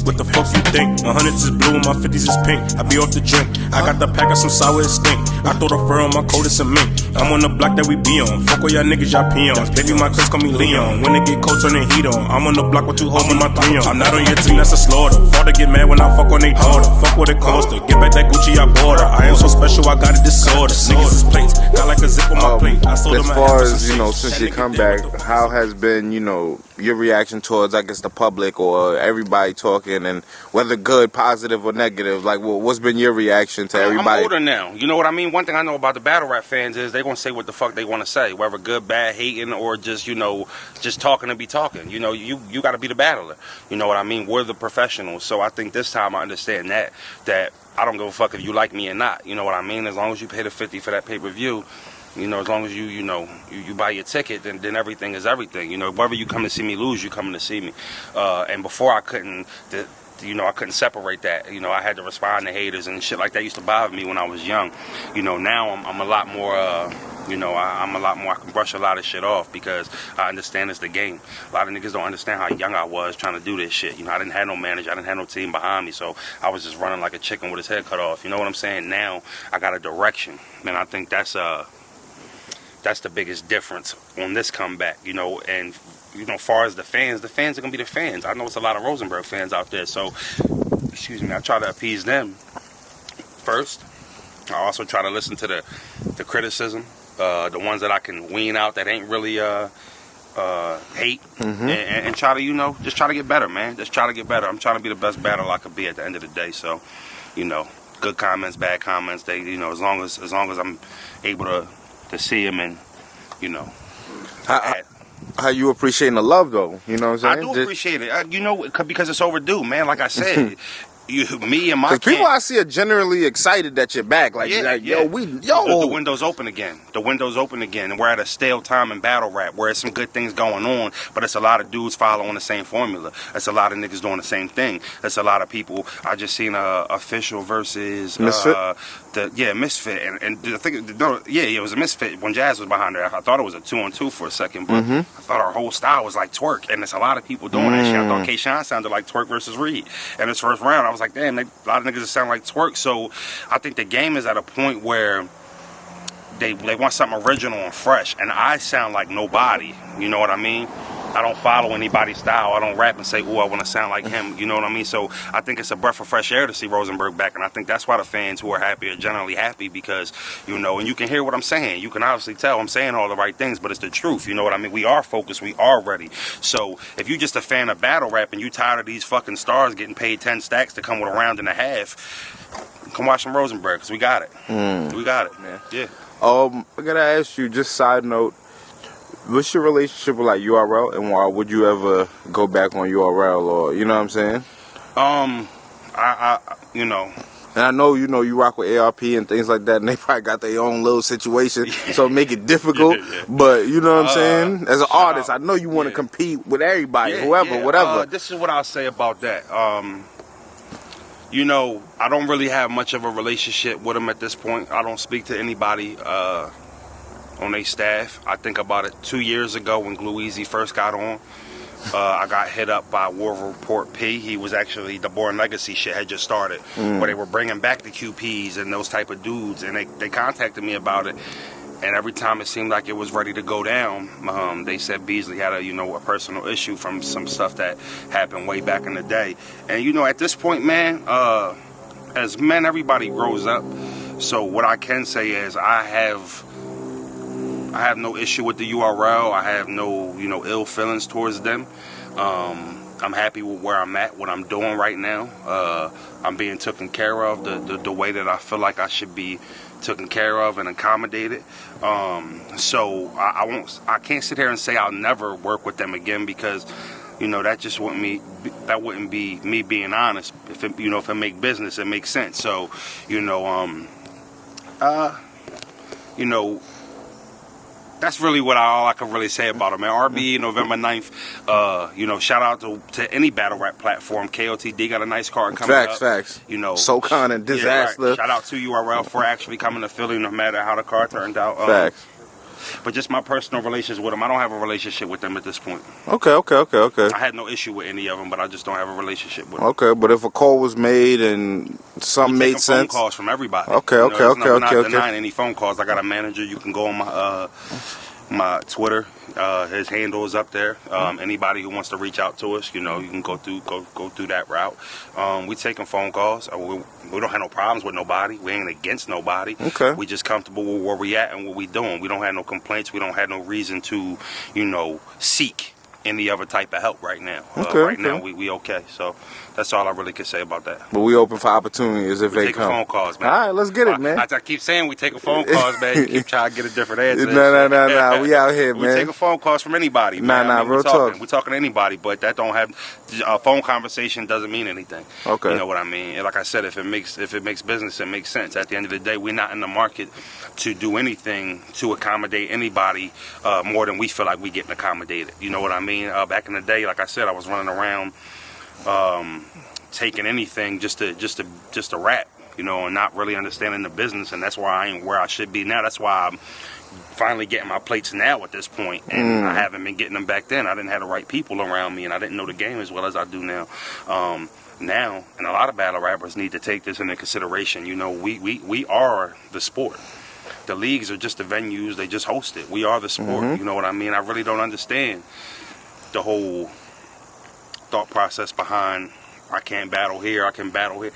What the fuck you think? 100s is blue and my 50s is pink. I be off the drink. I got the pack of some sour stink. I throw the fur on my coat, it's a mink. I'm on the block that we be on. Fuck all y'all niggas, y'all peons. Baby, my cuz call me Leon. When it get cold, turn the heat on. I'm on the block with 2 hoes with my 3 on. I'm not on your team, that's a slaughter. Father get mad when I fuck on they daughter. Fuck what it cost her. Get back that Gucci, I bought her. I am so special, I got a disorder. Niggas is plates. Got like a zip on my plate. I sold as far as, you know, since you come back, how has been, you know, your reaction towards, I guess, the public or everybody talking, and whether good, positive, or negative? Like, what's been your reaction to everybody? I'm older now. You know what I mean? One thing I know about the battle rap fans is they're going to say what the fuck they want to say, whether good, bad, hating, or just, you know, just talking to be talking. You know, you got to be the battler. You know what I mean? We're the professionals. So I think this time I understand that I don't give a fuck if you like me or not. You know what I mean? As long as you pay the 50 for that pay-per-view, you know, as long as you buy your ticket, then everything is everything. You know, whether you come to see me lose, you coming to see me. And before I couldn't separate that. You know, I had to respond to haters and shit like that used to bother me when I was young. You know, now I'm a lot more, I'm a lot more, I can brush a lot of shit off because I understand it's the game. A lot of niggas don't understand how young I was trying to do this shit. You know, I didn't have no manager, I didn't have no team behind me, so I was just running like a chicken with his head cut off. You know what I'm saying? Now I got a direction, and I think that's the biggest difference on this comeback, you know. And, you know, as far as the fans are going to be the fans. I know it's a lot of Rosenberg fans out there, so, excuse me, I try to appease them first. I also try to listen to the criticism, the ones that I can wean out that ain't really hate, and try to, you know, just try to get better, man. Just try to get better. I'm trying to be the best battler I could be at the end of the day, so, you know, good comments, bad comments, they, you know, as long as I'm able to see him, and, you know. How you appreciating the love, though? You know what I'm saying? I do appreciate it. You know, because it's overdue, man. Like I said, me and my people I see are generally excited that you're back. Like, the window's open again. The window's open again, and we're at a stale time in battle rap where there's some good things going on, but it's a lot of dudes following the same formula. It's a lot of niggas doing the same thing. It's a lot of people. I just seen Official versus Misfit. Misfit, and I think it was a Misfit when Jazz was behind her. I thought it was a 2-on-2 for a second, but I thought our whole style was like Twerk, and there's a lot of people doing that shit. I thought K-Shine sounded like Twerk versus Reed, and this first round, I was like, damn, a lot of niggas sound like Twerk. So I think the game is at a point where they want something original and fresh, and I sound like nobody. You know what I mean? I don't follow anybody's style. I don't rap and say, "Ooh, I want to sound like him." You know what I mean? So I think it's a breath of fresh air to see Rosenberg back, and I think that's why the fans who are happy are generally happy because, you know, and you can hear what I'm saying. You can obviously tell I'm saying all the right things, but it's the truth. You know what I mean? We are focused. We are ready. So if you're just a fan of battle rap and you tired of these fucking stars getting paid 10 stacks to come with a round and a half, come watch some Rosenberg because we got it. We got it, man. Yeah. I gotta ask you, just side note, what's your relationship with like URL, and why would you ever go back on URL, or you know what I'm saying? I you know. And I know, you know, you rock with ARP and things like that, and they probably got their own little situation, so make it difficult. But you know what I'm saying? As an artist, I know you want to compete with everybody, whoever, whatever. This is what I'll say about that. You know, I don't really have much of a relationship with them at this point. I don't speak to anybody on their staff. I think about it 2 years ago when Glue Easy first got on. I got hit up by War Report P. He was actually, the Born Legacy shit had just started, where they were bringing back the QPs and those type of dudes, and they contacted me about it. And every time it seemed like it was ready to go down, they said Beasley had a personal issue from some stuff that happened way back in the day. And you know, at this point, man, as men, everybody grows up. So what I can say is I have no issue with the URL. I have no, ill feelings towards them. I'm happy with where I'm at, what I'm doing right now. I'm being taken care of the way that I feel like I should be taken care of and accommodated. So I can't sit here and say I'll never work with them again because, that just wouldn't be me being honest. If it make business, it makes sense. So, that's really all I can really say about it, man. RB, November 9th. Shout out to any battle rap platform. KOTD got a nice card coming up. Facts. SoCon and Disaster. Right. Shout out to URL for actually coming to Philly, no matter how the card turned out. Facts. But just my personal relations with them, I don't have a relationship with them at this point. Okay. I had no issue with any of them, but I just don't have a relationship with them. Okay, but if a call was made and something made sense, phone calls from everybody. Okay. I'm not denying any phone calls. I got a manager. You can go on my Twitter. His handle is up there. Anybody who wants to reach out to us, you can go through that route. We taking phone calls. We don't have no problems with nobody. We ain't against nobody. Okay. We just comfortable with where we at and what we doing. We don't have no complaints. We don't have no reason to, seek any other type of help right now. Right now, we okay. So that's all I really can say about that. But we open for opportunities if they come. Phone calls, man. All right, let's get it, man. I keep saying we taking phone calls, man. You keep trying to get a different answer. No. We out here, man. We taking phone calls from anybody, man. Real talk. We're talking to anybody, but that don't have a phone conversation doesn't mean anything. Okay. You know what I mean? And like I said, if it makes business, it makes sense. At the end of the day, we're not in the market to do anything to accommodate anybody more than we feel like we getting accommodated. You know what I mean? Back in the day, like I said, I was running around taking anything just to rap, and not really understanding the business, and that's why I ain't where I should be now. That's why I'm finally getting my plates now at this point, and I haven't been getting them back then. I didn't have the right people around me, and I didn't know the game as well as I do now. Now, and a lot of battle rappers need to take this into consideration. We are the sport. The leagues are just the venues. They just host it. We are the sport. You know what I mean? I really don't understand the whole thought process behind I can't battle here, I can battle here.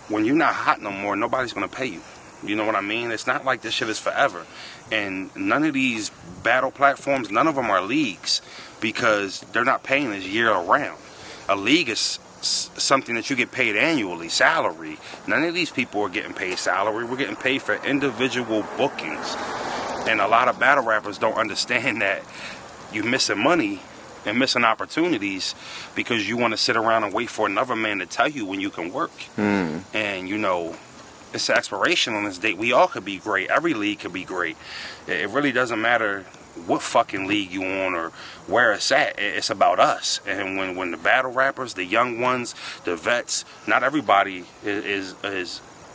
When you're not hot no more, nobody's going to pay you. You know what I mean? It's not like this shit is forever. And none of these battle platforms, none of them are leagues because they're not paying us year round. A league is something that you get paid annually, salary. None of these people are getting paid salary. We're getting paid for individual bookings. And a lot of battle rappers don't understand that you're missing money and missing opportunities because you want to sit around and wait for another man to tell you when you can work. And it's an expiration on this date. We all could be great. Every league could be great. It really doesn't matter what fucking league you on or where it's at. It's about us. And when the battle rappers, the young ones, the vets, not everybody is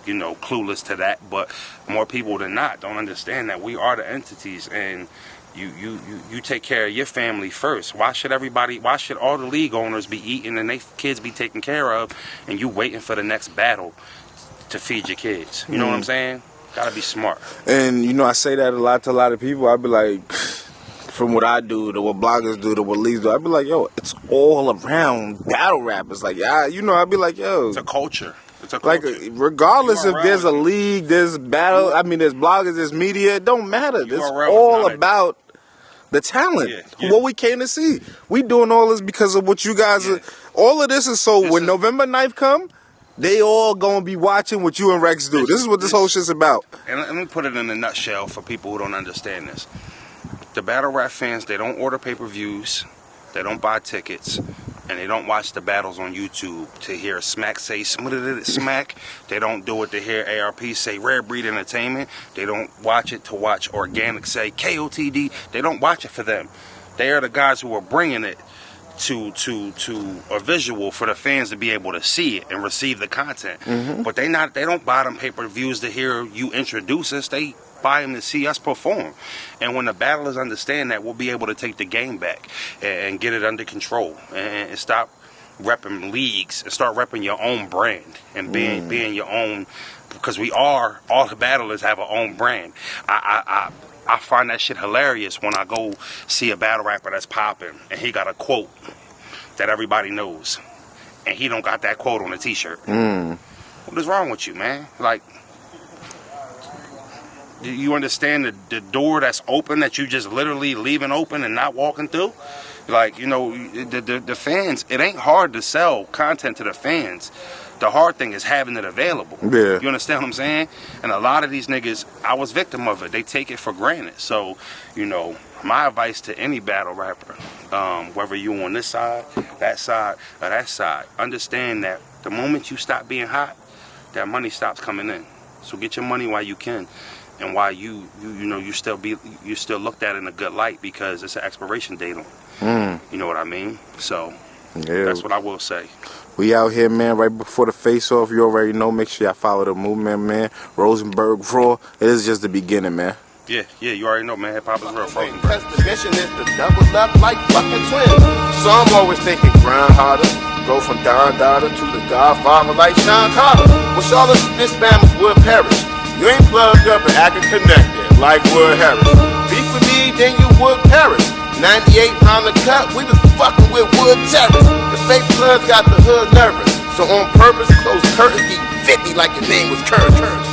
clueless to that, but more people than not don't understand that we are the entities, and you take care of your family first. Why should all the league owners be eating and their kids be taken care of, and you waiting for the next battle to feed your kids? You know what I'm saying? Gotta be smart. And I say that a lot to a lot of people. I'd be like, from what I do to what bloggers do to what leagues do, I'd be like, yo, it's all around battle rappers. Like, I'd be like, yo, it's a culture. Like, regardless if there's a league, there's battle, there's bloggers, there's media, it don't matter. It's all about the talent, what we came to see. We doing all this because of what you guys are. All of this is so when November 9th come, they all gonna be watching what you and Rex do. This is what this whole shit's about. And let me put it in a nutshell for people who don't understand this. The battle rap fans, they don't order pay-per-views, they don't buy tickets, and they don't watch the battles on YouTube to hear Smack say smack. They don't do it to hear ARP say Rare Breed Entertainment. They don't watch it to watch Organic say KOTD. They don't watch it for them. They are the guys who are bringing it to a visual for the fans to be able to see it and receive the content. But they don't buy them pay-per-views to hear you introduce us. They buy them to see us perform. And when the battlers understand that, we'll be able to take the game back and get it under control and stop repping leagues and start repping your own brand and being your own, because all the battlers have our own brand. I find that shit hilarious when I go see a battle rapper that's popping and he got a quote that everybody knows and he don't got that quote on a t-shirt. What is wrong with you, man? Like, you understand the door that's open that you just literally leaving open and not walking through? Like, the fans, it ain't hard to sell content to the fans. The hard thing is having it available. Yeah. You understand what I'm saying? And a lot of these niggas, I was victim of it. They take it for granted. So, my advice to any battle rapper, whether you on this side, that side, or that side, understand that the moment you stop being hot, that money stops coming in. So get your money while you can. And why you still looked at in a good light, because it's an expiration date on. You know what I mean? So that's what I will say. We out here, man, right before the face-off. You already know. Make sure y'all follow the movement, man. Rosenberg Raw. It is just the beginning, man. Yeah, you already know, man. Hip hop is real. Because the mission is to double up like fucking twins. So I'm always thinking grind harder. Go from Don Dada to the Godfather like Sean Carter. With all the this family would perish. You ain't plugged up and acting connected like Wood Harris. Beef with me, then you would perish. 98 pound of cut, we was fucking with Wood Terrace. The fake bloods got the hood nervous. So on purpose, close curtains, keep 50 like your name was Kurt.